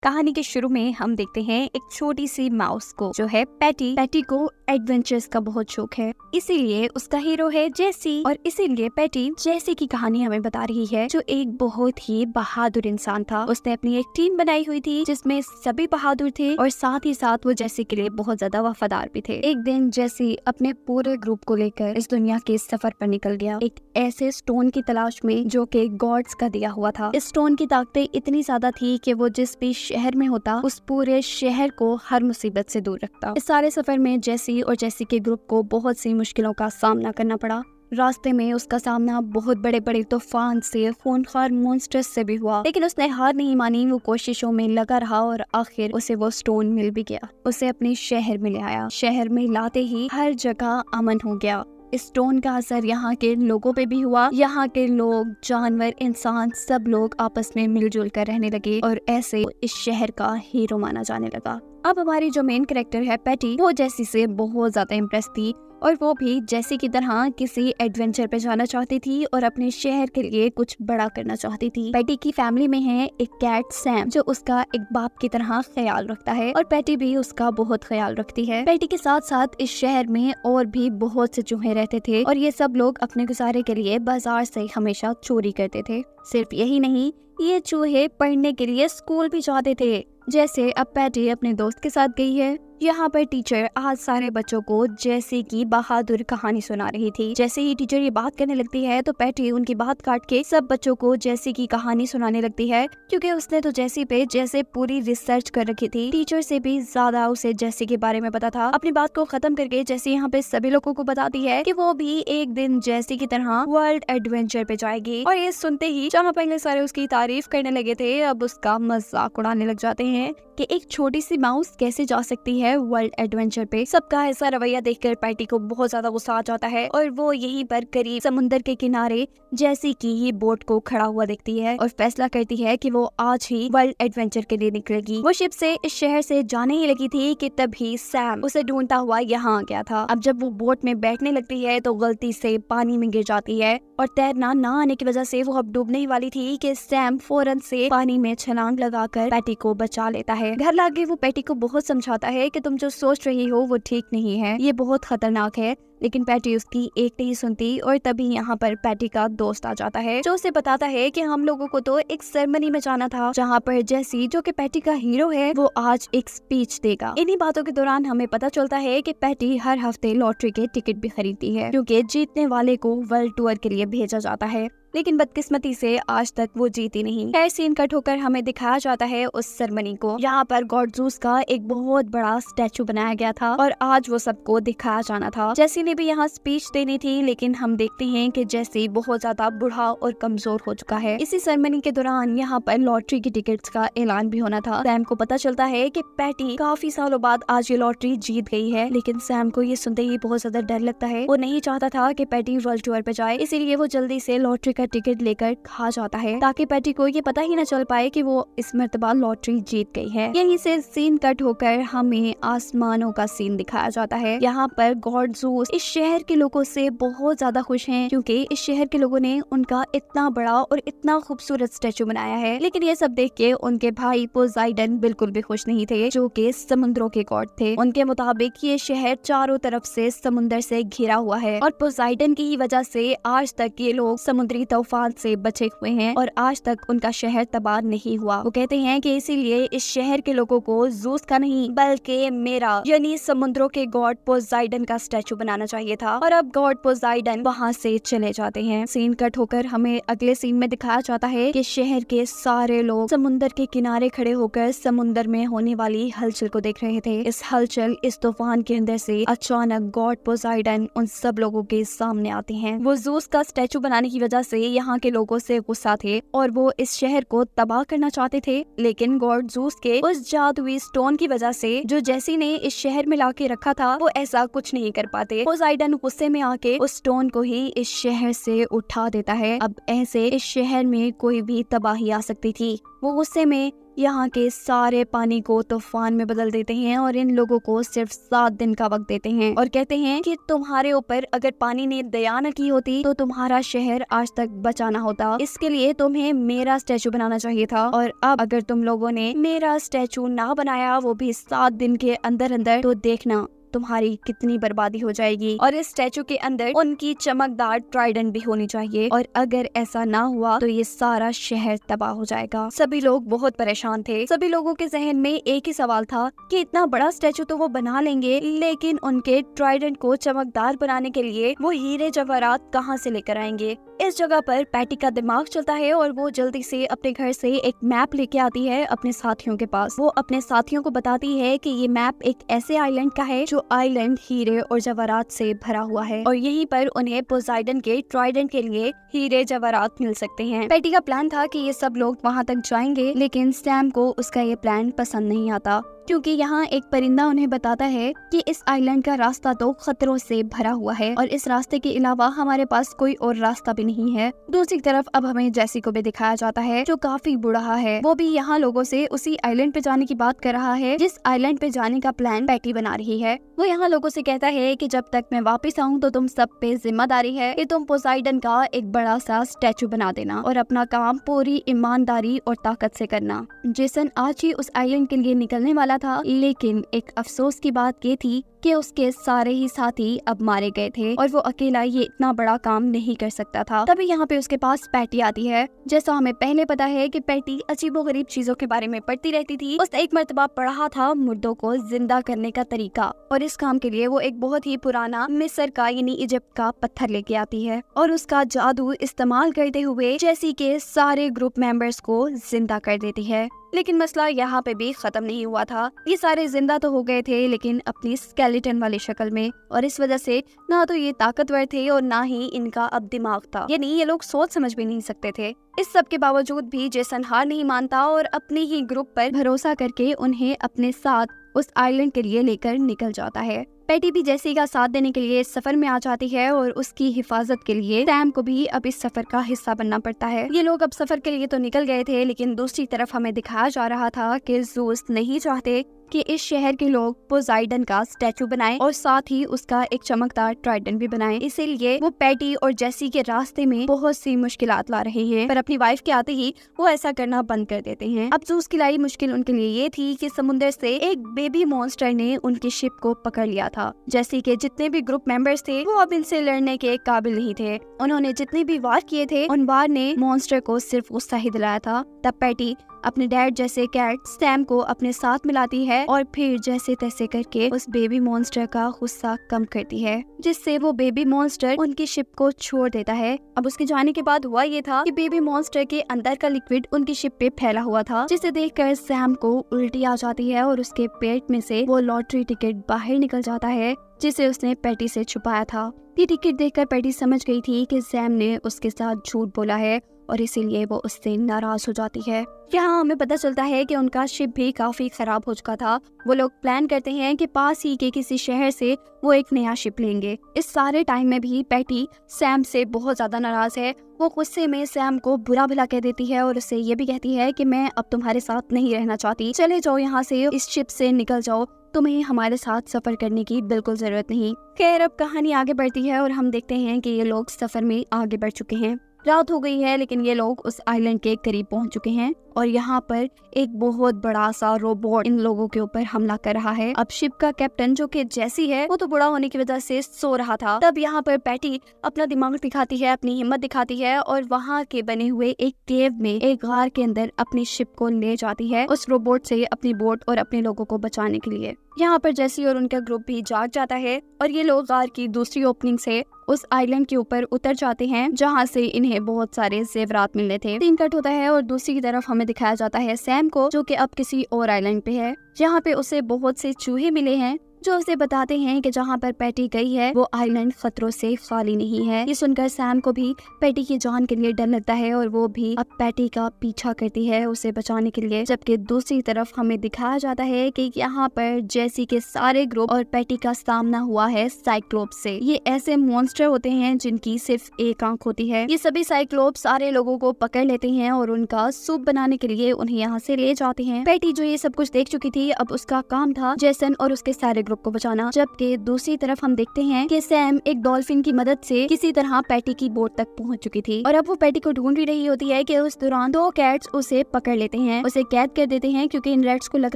कहानी के शुरू में हम देखते हैं एक छोटी सी माउस को जो है पैटी। पैटी को एडवेंचर्स का बहुत शौक है, इसीलिए उसका हीरो है जेसी। और इसीलिए पैटी जेसी की कहानी हमें बता रही है, जो एक बहुत ही बहादुर इंसान था। उसने अपनी एक टीम बनाई हुई थी जिसमें सभी बहादुर थे और साथ ही साथ वो जेसी के लिए बहुत ज्यादा वफादार भी थे। एक दिन जेसी अपने पूरे ग्रुप को लेकर इस दुनिया के सफर पर निकल गया, एक ऐसे स्टोन की तलाश में जो कि गॉड्स का दिया हुआ था। इस स्टोन की ताकतें इतनी ज्यादा थी कि वो जिस भी शहर में होता उस पूरे शहर को हर मुसीबत से दूर रखता। इस सारे सफर में जेसी और जेसी के ग्रुप को बहुत सी मुश्किलों का सामना करना पड़ा। रास्ते में उसका सामना बहुत बड़े बड़े तूफान से, खूंखार मॉन्स्टर्स से भी हुआ, लेकिन उसने हार नहीं मानी। वो कोशिशों में लगा रहा और आखिर उसे वो स्टोन मिल भी गया। उसे अपने शहर में ले आया। शहर में लाते ही हर जगह अमन हो गया। इस स्टोन का असर यहाँ के लोगों पे भी हुआ। यहाँ के लोग, जानवर, इंसान सब लोग आपस में मिलजुल कर रहने लगे और ऐसे इस शहर का हीरो माना जाने लगा। अब हमारी जो मेन कैरेक्टर है पैटी, वो जेसी से बहुत ज्यादा इम्प्रेस थी और वो भी जेसी की तरह किसी एडवेंचर पे जाना चाहती थी और अपने शहर के लिए कुछ बड़ा करना चाहती थी। पैटी की फैमिली में है एक कैट सैम, जो उसका एक बाप की तरह ख्याल रखता है और पैटी भी उसका बहुत ख्याल रखती है। पैटी के साथ साथ इस शहर में और भी बहुत से चूहे रहते थे और ये सब लोग अपने गुजारे के लिए बाजार से हमेशा चोरी करते थे। सिर्फ यही नहीं, ये चूहे पढ़ने के लिए स्कूल भी जाते थे। जैसे अब पैटी अपने दोस्त के साथ गई है। यहाँ पर टीचर आज सारे बच्चों को जेसी की बहादुर कहानी सुना रही थी। जैसे ही टीचर ये बात करने लगती है तो पैटी उनकी बात काट के सब बच्चों को जेसी की कहानी सुनाने लगती है, क्योंकि उसने तो जेसी पे जैसे पूरी रिसर्च कर रखी थी। टीचर से भी ज्यादा उसे जेसी के बारे में पता था। अपनी बात को खत्म करके जेसी यहाँ पे सभी लोगों को बताती है कि वो भी एक दिन जेसी की तरह वर्ल्ड एडवेंचर पे जाएगी। और ये सुनते ही जहाँ पहले सारे उसकी तारीफ करने लगे थे, अब उसका मजाक उड़ाने लग जाते हैं कि एक छोटी सी माउस कैसे जा सकती है वर्ल्ड एडवेंचर पे। सबका ऐसा रवैया देखकर पैटी को बहुत ज्यादा गुस्सा आ जाता है और वो यहीं पर करीब समुद्र के किनारे जेसी की ही बोट को खड़ा हुआ देखती है और फैसला करती है कि वो आज ही वर्ल्ड एडवेंचर के लिए निकलेगी। वो शिप से इस शहर से जाने ही लगी थी कि तभी सैम उसे ढूंढता हुआ यहाँ आ गया था। अब जब वो बोट में बैठने लगती है तो गलती से पानी में गिर जाती है और तैरना ना आने की वजह से वो अब डूबने ही वाली थी कि सैम फौरन से पानी में छलांग लगाकर पैटी को बचा लेता है। घर लाके वो पैटी को बहुत समझाता है कि तुम जो सोच रही हो वो ठीक नहीं है, ये बहुत खतरनाक है, लेकिन पैटी उसकी एक नहीं सुनती। और तभी यहाँ पर पैटी का दोस्त आ जाता है, जो उसे बताता है कि हम लोगों को तो एक सेरेमनी में जाना था जहाँ पर जेसी, जो कि पैटी का हीरो है, वो आज एक स्पीच देगा। इन्हीं बातों के दौरान हमें पता चलता है कि पैटी हर हफ्ते लॉटरी के टिकट भी खरीदती है, क्योंकि जीतने वाले को वर्ल्ड टूर के लिए भेजा जाता है। लेकिन बदकिस्मती से आज तक वो जीती नहीं। खैर, सीन कट होकर हमें दिखाया जाता है उस सेरेमनी को। यहाँ पर गॉड ज़ूस का एक बहुत बड़ा स्टैचू बनाया गया था और आज वो सबको दिखाया जाना था। जेसी ने भी यहाँ स्पीच देनी थी, लेकिन हम देखते हैं कि जेसी बहुत ज्यादा बूढ़ा और कमजोर हो चुका है। इसी सेरेमनी के दौरान यहाँ पर लॉटरी की टिकट्स का ऐलान भी होना था। सैम को पता चलता है कि पैटी काफी सालों बाद आज ये लॉटरी जीत गई है, लेकिन सैम को ये सुनते ही बहुत ज्यादा डर लगता है। वो नहीं चाहता था कि पैटी वर्ल्ड टूर पे जाए, इसीलिए वो जल्दी से लॉटरी का टिकट लेकर खा जाता है, ताकि पैटी को ये पता ही न चल पाए कि वो इस मर्तबा लॉटरी जीत गई है। यहीं से सीन कट होकर हमें आसमानों का सीन दिखाया जाता है। यहाँ पर गॉड ज़ूस इस शहर के लोगों से बहुत ज्यादा खुश हैं, क्योंकि इस शहर के लोगों ने उनका इतना बड़ा और इतना खूबसूरत स्टैचू बनाया है। लेकिन ये सब देख के उनके भाई पोसाइडन बिल्कुल भी खुश नहीं थे, जो कि समुद्रों के गॉड थे। उनके मुताबिक ये शहर चारों तरफ से समुद्र से घिरा हुआ है और पोसाइडन की ही वजह से आज तक ये लोग समुद्री तूफान से बचे हुए हैं और आज तक उनका शहर तबाह नहीं हुआ। वो कहते हैं कि इसीलिए इस शहर के लोगों को ज़ूस का नहीं बल्कि मेरा, यानी समुद्रों के गॉड पोसाइडन का स्टैचू बनाना चाहिए था। और अब गॉड पोसाइडन वहाँ से चले जाते हैं। सीन कट होकर हमें अगले सीन में दिखाया जाता है कि शहर के सारे लोग समुद्र के किनारे खड़े होकर समुद्र में होने वाली हलचल को देख रहे थे। इस हलचल, इस तूफान के अंदर से अचानक गॉड पोसाइडन उन सब लोगों के सामने आते हैं। वो ज़ूस का स्टैचू बनाने की वजह से यहाँ के लोगों से गुस्सा थे और वो इस शहर को तबाह करना चाहते थे, लेकिन गॉड ज़ूस के उस जादुई स्टोन की वजह से जो जेसी ने इस शहर में लाके रखा था, वो ऐसा कुछ नहीं कर पाते। पोसाइडन गुस्से में आके उस स्टोन को ही इस शहर से उठा देता है। अब ऐसे इस शहर में कोई भी तबाही आ सकती थी। वो गुस्से में यहाँ के सारे पानी को तूफान में बदल देते हैं और इन लोगों को सिर्फ 7 दिन का वक्त देते हैं और कहते हैं कि तुम्हारे ऊपर अगर पानी ने दया न की होती तो तुम्हारा शहर आज तक बचा ना होता। इसके लिए तुम्हें मेरा स्टैचू बनाना चाहिए था और अब अगर तुम लोगों ने मेरा स्टैचू ना बनाया, वो भी 7 दिन के अंदर अंदर, तो देखना तुम्हारी कितनी बर्बादी हो जाएगी। और इस स्टैचू के अंदर उनकी चमकदार ट्राइडेंट भी होनी चाहिए और अगर ऐसा ना हुआ तो ये सारा शहर तबाह हो जाएगा। सभी लोग बहुत परेशान थे। सभी लोगों के जहन में एक ही सवाल था कि इतना बड़ा स्टैचू तो वो बना लेंगे, लेकिन उनके ट्राइडेंट को चमकदार बनाने के लिए वो हीरे जवाहरात कहाँ से लेकर आएंगे। इस जगह पर पैटी का दिमाग चलता है और वो जल्दी से अपने घर से एक मैप लेके आती है अपने साथियों के पास। वो अपने साथियों को बताती है कि ये मैप एक ऐसे आइलैंड का है जो आइलैंड हीरे और जवाहरात से भरा हुआ है और यहीं पर उन्हें पोसाइडन के ट्राइडेंट के लिए हीरे जवाहरात मिल सकते हैं। पैटी का प्लान था कि ये सब लोग वहाँ तक जाएंगे, लेकिन सैम को उसका ये प्लान पसंद नहीं आता क्योंकि यहाँ एक परिंदा उन्हें बताता है कि इस आइलैंड का रास्ता तो खतरों से भरा हुआ है और इस रास्ते के अलावा हमारे पास कोई और रास्ता भी नहीं है। दूसरी तरफ अब हमें जैसी को भी दिखाया जाता है जो काफी बुढ़ा है। वो भी यहाँ लोगों से उसी आइलैंड पे जाने की बात कर रहा है जिस आइलैंड पे जाने का प्लान पैटी बना रही है। वो यहाँ लोगों से कहता है कि जब तक मैं वापस आऊँ तो तुम सब पे जिम्मेदारी है कि तुम पोसाइडन का एक बड़ा सा स्टैचू बना देना और अपना काम पूरी ईमानदारी और ताकत से करना। जेसन आज ही उस आइलैंड के लिए निकलने वाला था, लेकिन एक अफसोस की बात ये थी कि उसके सारे ही साथी अब मारे गए थे और वो अकेला ये इतना बड़ा काम नहीं कर सकता था। तभी यहाँ पे उसके पास पैटी आती है। जैसा हमें पहले पता है कि पैटी अजीबोगरीब चीजों के बारे में पढ़ती रहती थी। उसने एक मर्तबा पढ़ा था मुर्दों को जिंदा करने का तरीका और इस काम के लिए वो एक बहुत ही पुराना मिस्र का यानी इजिप्ट का पत्थर लेके आती है और उसका जादू इस्तेमाल करते हुए जेसी के सारे ग्रुप मेंबर्स को जिंदा कर देती है। लेकिन मसला यहाँ पे भी खत्म नहीं हुआ था। ये सारे जिंदा तो हो गए थे, लेकिन अपनी स्केलेटन वाली शक्ल में, और इस वजह से ना तो ये ताकतवर थे और ना ही इनका अब दिमाग था, यानी ये लोग सोच समझ भी नहीं सकते थे। इस सब के बावजूद भी जेसन हार नहीं मानता और अपने ही ग्रुप पर भरोसा करके उन्हें अपने साथ उस आइलैंड के लिए लेकर निकल जाता है। पैटी भी जेसी का साथ देने के लिए सफर में आ जाती है और उसकी हिफाजत के लिए सैम को भी अब इस सफर का हिस्सा बनना पड़ता है। ये लोग अब सफर के लिए तो निकल गए थे, लेकिन दूसरी तरफ हमें दिखाया जा रहा था कि ज़ूस नहीं चाहते कि इस शहर के लोग पोसाइडन का स्टैचू बनाएं और साथ ही उसका एक चमकदार ट्राइडेंट भी बनाएं। इसीलिए वो पैटी और जेसी के रास्ते में बहुत सी मुश्किलात ला रहे हैं, पर अपनी वाइफ के आते ही वो ऐसा करना बंद कर देते हैं। अब ज़ूस की लाई मुश्किल उनके लिए ये थी कि समुद्र से एक बेबी मॉन्स्टर ने उनकी शिप को पकड़ लिया था। जेसी के जितने भी ग्रुप मेंबर्स थे वो अब इनसे लड़ने के काबिल नहीं थे। उन्होंने जितने भी वार किए थे उन वार ने मॉन्स्टर को सिर्फ गुस्सा ही दिलाया था। तब पैटी अपने डैड जैसे कैट सैम को अपने साथ मिलाती है और फिर जैसे तैसे करके उस बेबी मॉन्स्टर का गुस्सा कम करती है, जिससे वो बेबी मॉन्स्टर उनकी शिप को छोड़ देता है। अब उसके जाने के बाद हुआ ये था कि बेबी मॉन्स्टर के अंदर का लिक्विड उनकी शिप पे फैला हुआ था, जिसे देखकर सैम को उल्टी आ जाती है और उसके पेट में से वो लॉटरी टिकट बाहर निकल जाता है जिसे उसने पैटी से छुपाया था। ये टिकट देखकर पैटी समझ गई थी कि सैम ने उसके साथ झूठ बोला है और इसीलिए वो उससे नाराज हो जाती है। यहाँ हमें पता चलता है कि उनका शिप भी काफी खराब हो चुका था। वो लोग प्लान करते हैं कि पास ही के किसी शहर से वो एक नया शिप लेंगे। इस सारे टाइम में भी पैटी सैम से बहुत ज्यादा नाराज है। वो गुस्से में सैम को बुरा भला कह देती है और उससे ये भी कहती है कि मैं अब तुम्हारे साथ नहीं रहना चाहती, चले जाओ यहाँ से, इस शिप से निकल जाओ, तुम्हें हमारे साथ सफर करने की बिल्कुल जरूरत नहीं। खैर अब कहानी आगे बढ़ती है और हम देखते हैं कि ये लोग सफर में आगे बढ़ चुके हैं। रात हो गई है, लेकिन ये लोग उस आइलैंड के करीब पहुंच चुके हैं और यहाँ पर एक बहुत बड़ा सा रोबोट इन लोगों के ऊपर हमला कर रहा है। अब शिप का कैप्टन जो कि जेसी है वो तो बूढ़ा होने की वजह से सो रहा था। तब यहाँ पर पैटी अपना दिमाग दिखाती है, अपनी हिम्मत दिखाती है और वहाँ के बने हुए एक केव में एक गार के अंदर अपनी शिप को ले जाती है उस रोबोट से अपनी बोट और अपने लोगों को बचाने के लिए। यहाँ पर जेसी और उनका ग्रुप भी जाग जाता है और ये लोग गार की दूसरी ओपनिंग से उस आइलैंड के ऊपर उतर जाते हैं जहाँ से इन्हें बहुत सारे जेवरात मिलने थे। सीन कट होता है और दूसरी तरफ हमें दिखाया जाता है सैम को, जो कि अब किसी और आइलैंड पे है, जहाँ पे उसे बहुत से चूहे मिले हैं जो उसे बताते हैं कि जहाँ पर पैटी गई है वो आइलैंड खतरों से खाली नहीं है। ये सुनकर सैम को भी पैटी की जान के लिए डर लगता है और वो भी अब पैटी का पीछा करती है उसे बचाने के लिए। जबकि दूसरी तरफ हमें दिखाया जाता है कि यहाँ पर जेसी के सारे ग्रुप और पैटी का सामना हुआ है साइक्लोप्स से। ये ऐसे मॉन्स्टर होते हैं जिनकी सिर्फ एक आंख होती है। ये सभी साइक्लोप्स सारे लोगों को पकड़ लेते हैं और उनका सूप बनाने के लिए उन्हें यहाँ से ले जाते हैं। पैटी जो ये सब कुछ देख चुकी थी, अब उसका काम था जेसन और उसके सारे ग्रुप को बचाना। जबकि दूसरी तरफ हम देखते हैं कि सैम एक डॉल्फिन की मदद से किसी तरह पैटी की बोट तक पहुंच चुकी थी और अब वो पैटी को ढूंढ ही रही होती है कि उस दौरान 2 कैट्स उसे पकड़ लेते हैं, उसे कैद कर देते हैं क्योंकि इन रैट्स को लग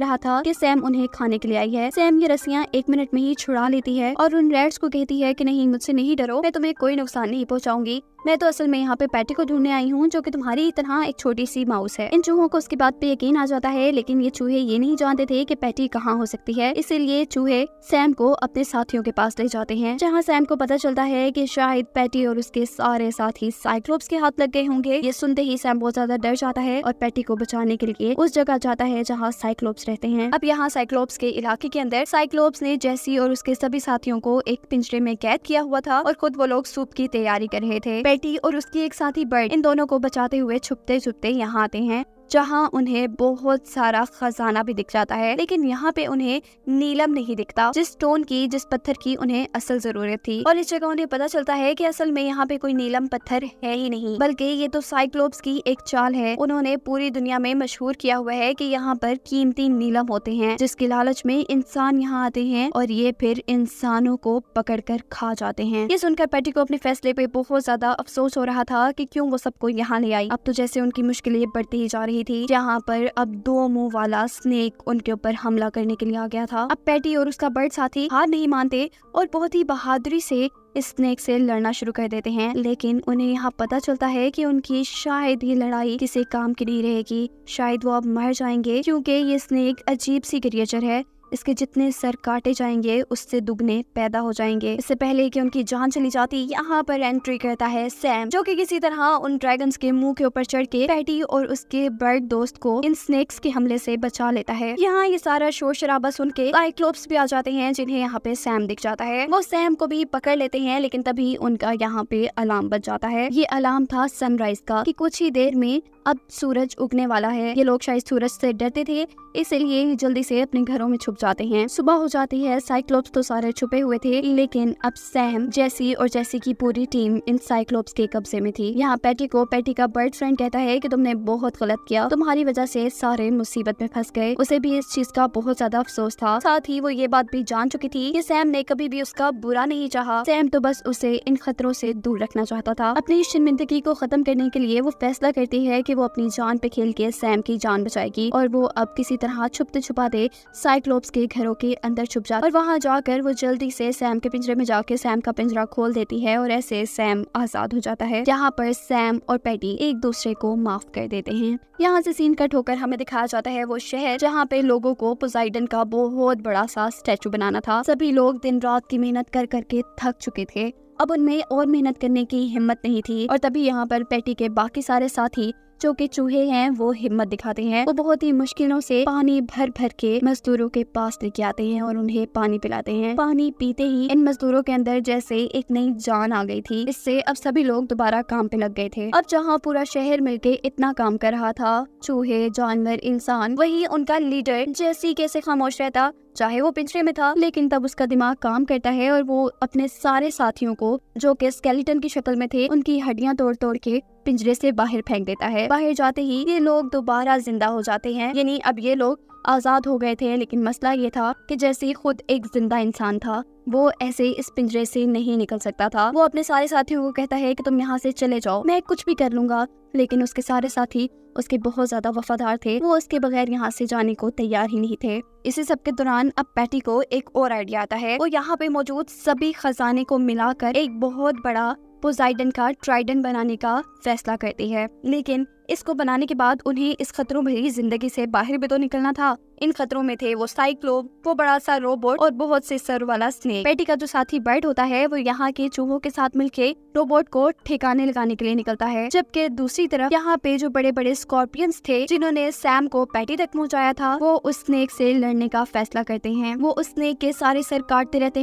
रहा था कि सैम उन्हें खाने के लिए आई है। सैम ये रस्सियां 1 मिनट में ही छुड़ा लेती है और उन रैट्स को कहती है कि नहीं, मुझसे नहीं डरो, मैं तुम्हें कोई नुकसान नहीं पहुंचाऊंगी। मैं तो असल में यहाँ पे पैटी को ढूंढने आई हूँ जो कि तुम्हारी तरह एक छोटी सी माउस है। इन चूहों को उसकी बात पे यकीन आ जाता है, लेकिन ये चूहे ये नहीं जानते थे कि पैटी कहाँ हो सकती है। इसीलिए चूहे सैम को अपने साथियों के पास ले जाते हैं, जहाँ सैम को पता चलता है कि शायद पैटी और उसके सारे साथी साइक्लोप्स के हाथ लग गए होंगे। ये सुनते ही सैम बहुत ज्यादा डर जाता है और पैटी को बचाने के लिए उस जगह जाता है जहाँ साइक्लोप्स रहते हैं। अब यहाँ साइक्लोप्स के इलाके के अंदर साइक्लोप्स ने जेसी और उसके सभी साथियों को एक पिंजरे में कैद किया हुआ था और खुद वो लोग सूप की तैयारी कर रहे थे। पैटी और उसकी एक साथी बर्ड इन दोनों को बचाते हुए छुपते छुपते यहाँ आते हैं, जहाँ उन्हें बहुत सारा खजाना भी दिख जाता है। लेकिन यहाँ पे उन्हें नीलम नहीं दिखता, जिस पत्थर की उन्हें असल जरूरत थी। और इस जगह उन्हें पता चलता है कि असल में यहाँ पे कोई नीलम पत्थर है ही नहीं, बल्कि ये तो साइक्लोप्स की एक चाल है। उन्होंने पूरी दुनिया में मशहूर किया हुआ है कि यहाँ पर कीमती नीलम होते हैं, जिसके लालच में इंसान यहाँ आते हैं और ये फिर इंसानों को पकड़ कर खा जाते हैं। ये सुनकर पैटी को अपने फैसले पे बहुत ज्यादा अफसोस हो रहा था कि क्यों वो सबको यहाँ ले आई। अब तो जैसे उनकी मुश्किलें बढ़ती ही जा रही थी, जहाँ पर अब 2 मुंह वाला स्नेक उनके ऊपर हमला करने के लिए आ गया था। अब पैटी और उसका बर्ड साथी हार नहीं मानते और बहुत ही बहादुरी से इस स्नेक से लड़ना शुरू कर देते हैं। लेकिन उन्हें यहाँ पता चलता है कि उनकी शायद ये लड़ाई किसी काम की नहीं रहेगी, शायद वो अब मर जाएंगे, क्योंकि ये स्नेक अजीब सी क्रिएचर है। इसके जितने सर काटे जाएंगे उससे दुगने पैदा हो जाएंगे। इससे पहले कि उनकी जान चली जाती, यहाँ पर एंट्री करता है सैम, जो कि किसी तरह उन ड्रैगन्स के मुंह के ऊपर चढ़ के पैटी और उसके बर्ड दोस्त को इन स्नेक्स के हमले से बचा लेता है। यहाँ ये सारा शोर शराबा सुन के साइक्लोप्स भी आ जाते हैं, जिन्हें यहाँ पे सैम दिख जाता है। वो सैम को भी पकड़ लेते हैं, लेकिन तभी उनका यहाँ पे अलार्म बज जाता है। ये अलार्म था सनराइज का, कि कुछ ही देर में अब सूरज उगने वाला है। ये लोग शायद सूरज से डरते थे, इसलिए जल्दी से अपने घरों में छुप जाते हैं। सुबह हो जाती है, साइक्लोप्स तो सारे छुपे हुए थे, लेकिन अब सैम, जेसी और जेसी की पूरी टीम इन साइक्लोप्स के कब्जे में थी। यहाँ पैटी का बर्ड फ्रेंड कहता है कि तुमने बहुत गलत किया, तुम्हारी वजह से सारे मुसीबत में फंस गए। उसे भी इस चीज का बहुत ज्यादा अफसोस था, साथ ही वो ये बात भी जान चुकी थी कि सैम ने कभी भी उसका बुरा नहीं चाहा। सैम तो बस उसे इन खतरों से दूर रखना चाहता था। अपनी शर्मिंदगी को खत्म करने के लिए वो फैसला करती है कि वो अपनी जान पे खेल के सैम की जान बचाएगी और वो अब किसी तरह छुपते छुपाते साइक्लोप्स के घरों के अंदर छुप जाती और वहाँ जाकर वो जल्दी से सैम के पिंजरे में जाके सैम का पिंजरा खोल देती है और ऐसे सैम आजाद हो जाता है, जहाँ पर सैम और पैटी एक दूसरे को माफ कर देते हैं। यहाँ से सीन कट होकर हमें दिखाया जाता है वो शहर, जहाँ पे लोगों को पोसाइडन का बहुत बड़ा सा स्टैचू बनाना था। सभी लोग दिन रात की मेहनत कर करके थक चुके थे, अब उनमें और मेहनत करने की हिम्मत नहीं थी। और तभी यहाँ पर पैटी के बाकी सारे साथी जो कि चूहे हैं वो हिम्मत दिखाते हैं। वो बहुत ही मुश्किलों से पानी भर भर के मजदूरों के पास लेके आते हैं और उन्हें पानी पिलाते हैं। पानी पीते ही इन मजदूरों के अंदर जैसे एक नई जान आ गई थी। इससे अब सभी लोग दोबारा काम पे लग गए थे। अब जहाँ पूरा शहर मिलके इतना काम कर रहा था, चूहे, जानवर, इंसान, वही उनका लीडर जेसी कैसे खामोश रहता, चाहे वो पिंजरे में था, लेकिन तब उसका दिमाग काम करता है और वो अपने सारे साथियों को, जो कि स्केलेटन की शक्ल में थे, उनकी हड्डियां तोड़ तोड़ के पिंजरे से बाहर फेंक देता है। बाहर जाते ही ये लोग दोबारा जिंदा हो जाते हैं, यानी अब ये लोग आजाद हो गए थे। लेकिन मसला ये था कि जैसे खुद एक जिंदा इंसान था, वो ऐसे इस पिंजरे से नहीं निकल सकता था। वो अपने सारे साथियों को कहता है कि तुम यहाँ से चले जाओ, मैं कुछ भी कर लूंगा। लेकिन उसके सारे साथी उसके बहुत ज्यादा वफादार थे, वो उसके बगैर यहाँ से जाने को तैयार ही नहीं थे। इसी सब के दौरान अब पैटी को एक और आइडिया आता है। वो यहाँ पे मौजूद सभी खजाने को मिलाकर एक बहुत बड़ा पोसाइडन का ट्राइडेंट बनाने का फैसला करती है। लेकिन इसको बनाने के बाद उन्हें इस खतरों भरी जिंदगी से बाहर भी तो निकलना था। इन खतरों में थे वो साइक्लोप, वो बड़ा सा रोबोट और बहुत से सर वाला स्नेक। पैटी का जो साथी बर्ड होता है वो यहाँ के चूहों के साथ मिलके रोबोट को ठिकाने लगाने के लिए निकलता है, जबकि दूसरी तरफ यहाँ पे जो बड़े बड़े स्कॉर्पियंस थे जिन्होंने सैम को पैटी तक पहुँचाया था, वो उस स्नेक से लड़ने का फैसला करते हैं। वो उस स्नेक के सारे सर काटते रहते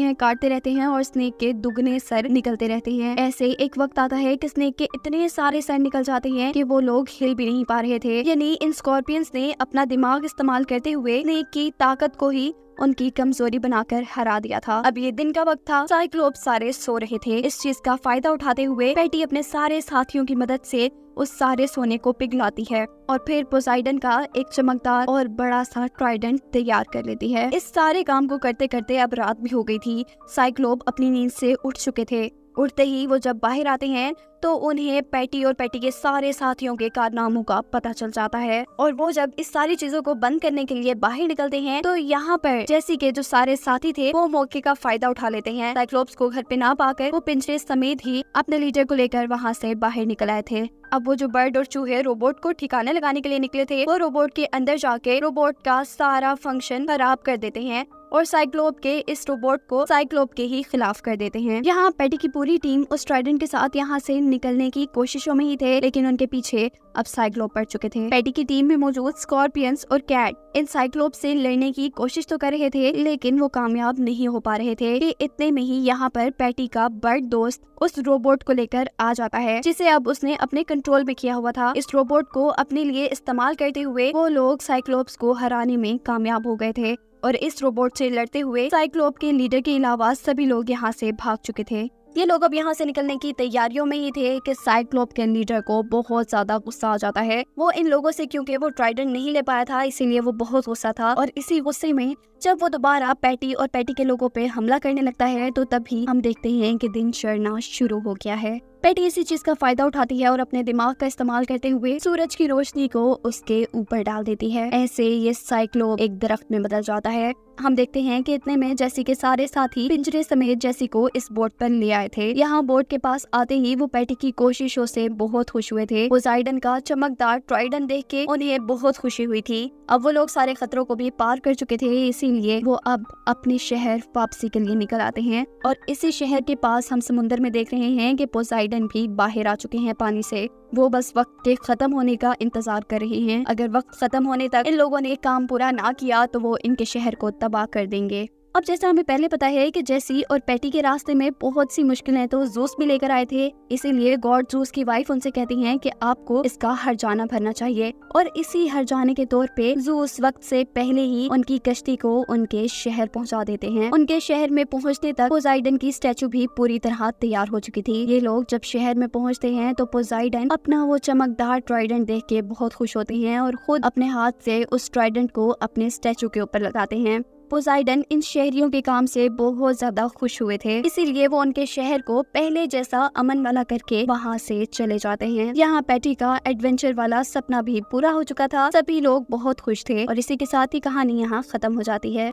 हैं और स्नेक के दुगने सर निकलते रहते हैं। ऐसे एक वक्त आता है कि स्नेक के इतने सारे सर निकल जाते हैं कि वो लोग हिल भी नहीं पा रहे थे। यानी इन स्कॉर्पियंस ने अपना दिमाग इस्तेमाल करते हुए स्नेक की ताकत को ही उनकी कमजोरी बनाकर हरा दिया था। अब ये दिन का वक्त था, साइक्लोप सारे सो रहे थे। इस चीज का फायदा उठाते हुए पैटी अपने सारे साथियों की मदद से उस सारे सोने को पिघलाती है और फिर पोसाइडन का एक चमकदार और बड़ा सा ट्राइडेंट तैयार कर लेती है। इस सारे काम को करते करते अब रात भी हो गई थी। साइक्लोप अपनी नींद से उठ चुके थे। उठते ही वो जब बाहर आते हैं तो उन्हें पैटी और पैटी के सारे साथियों के कारनामों का पता चल जाता है और वो जब इस सारी चीजों को बंद करने के लिए बाहर निकलते हैं तो यहाँ पर जेसी के जो सारे साथी थे वो मौके का फायदा उठा लेते हैं। साइक्लोप्स को घर पे ना पाकर वो पिंजरे समेत ही अपने लीडर को लेकर वहाँ से बाहर निकल आए थे। अब वो जो बर्ड और चूहे रोबोट को ठिकाने लगाने के लिए निकले थे वो रोबोट के अंदर जाके रोबोट का सारा फंक्शन खराब कर देते हैं और साइक्लोप के इस रोबोट को साइक्लोप के ही खिलाफ कर देते हैं। यहाँ पैटी की पूरी टीम उस ट्राइडेंट के साथ यहाँ से निकलने की कोशिशों में ही थे, लेकिन उनके पीछे अब साइक्लोप पड़ चुके थे। पैटी की टीम में मौजूद स्कॉर्पियंस और कैट इन साइक्लोप से लड़ने की कोशिश तो कर रहे थे, लेकिन वो कामयाब नहीं हो पा रहे थे। इतने में ही यहाँ पर पैटी का बर्ड दोस्त उस रोबोट को लेकर आ जाता है जिसे अब उसने अपने कंट्रोल में किया हुआ था। इस रोबोट को अपने लिए इस्तेमाल करते हुए वो लोग साइक्लोप्स को हराने में कामयाब हो गए थे और इस रोबोट से लड़ते हुए साइक्लोप के लीडर के अलावा सभी लोग यहाँ से भाग चुके थे। ये लोग अब यहाँ से निकलने की तैयारियों में ही थे कि साइक्लोप के लीडर को बहुत ज्यादा गुस्सा आ जाता है। वो इन लोगों से क्योंकि वो ट्राइडेंट नहीं ले पाया था इसीलिए वो बहुत गुस्सा था और इसी गुस्से में जब वो दोबारा पैटी और पैटी के लोगों पे हमला करने लगता है तो तभी हम देखते हैं कि दिन चढ़ना शुरू हो गया है। पैटी इसी चीज का फायदा उठाती है और अपने दिमाग का इस्तेमाल करते हुए सूरज की रोशनी को उसके ऊपर डाल देती है। ऐसे ये साइक्लोप एक दरख्त में बदल जाता है। हम देखते हैं कि इतने में जेसी के सारे साथी पिंजरे समेत जेसी को इस बोट पर ले आए थे। यहाँ बोट के पास आते ही वो पैटी की कोशिशों से बहुत खुश हुए थे। पोसाइडन का चमकदार ट्राइडेंट देख के उन्हें बहुत खुशी हुई थी। अब वो लोग सारे खतरों को भी पार कर चुके थे, इसीलिए वो अब अपने शहर वापसी के लिए निकल आते हैं और इसी शहर के पास हम समुद्र में देख रहे हैं कि पोसाइडन भी बाहर आ चुके हैं पानी से। वो बस वक्त के खत्म होने का इंतजार कर रहे हैं। अगर वक्त खत्म होने तक इन लोगों ने काम पूरा ना किया तो वो इनके शहर को तबाह कर देंगे। अब जैसा हमें पहले पता है कि जेसी और पैटी के रास्ते में बहुत सी मुश्किलें तो जूस भी लेकर आए थे, इसीलिए गॉड जूस की वाइफ उनसे कहती हैं कि आपको इसका हर्जाना भरना चाहिए और इसी हर्जाने के तौर पे जूस वक्त से पहले ही उनकी कश्ती को उनके शहर पहुंचा देते हैं। उनके शहर में पहुंचने तक पोसाइडन की स्टैचू भी पूरी तरह तैयार हो चुकी थी। ये लोग जब शहर में पहुंचते हैं तो पोसाइडन अपना वो चमकदार ट्राइडेंट देख के बहुत खुश होते हैं और खुद अपने हाथ से उस ट्राइडेंट को अपने स्टैचू के ऊपर लगाते हैं। पोसाइडन इन शहरियों के काम से बहुत ज्यादा खुश हुए थे, इसीलिए वो उनके शहर को पहले जैसा अमन वाला करके वहाँ से चले जाते हैं। यहाँ पैटी का एडवेंचर वाला सपना भी पूरा हो चुका था। सभी लोग बहुत खुश थे और इसी के साथ ही कहानी यहाँ खत्म हो जाती है।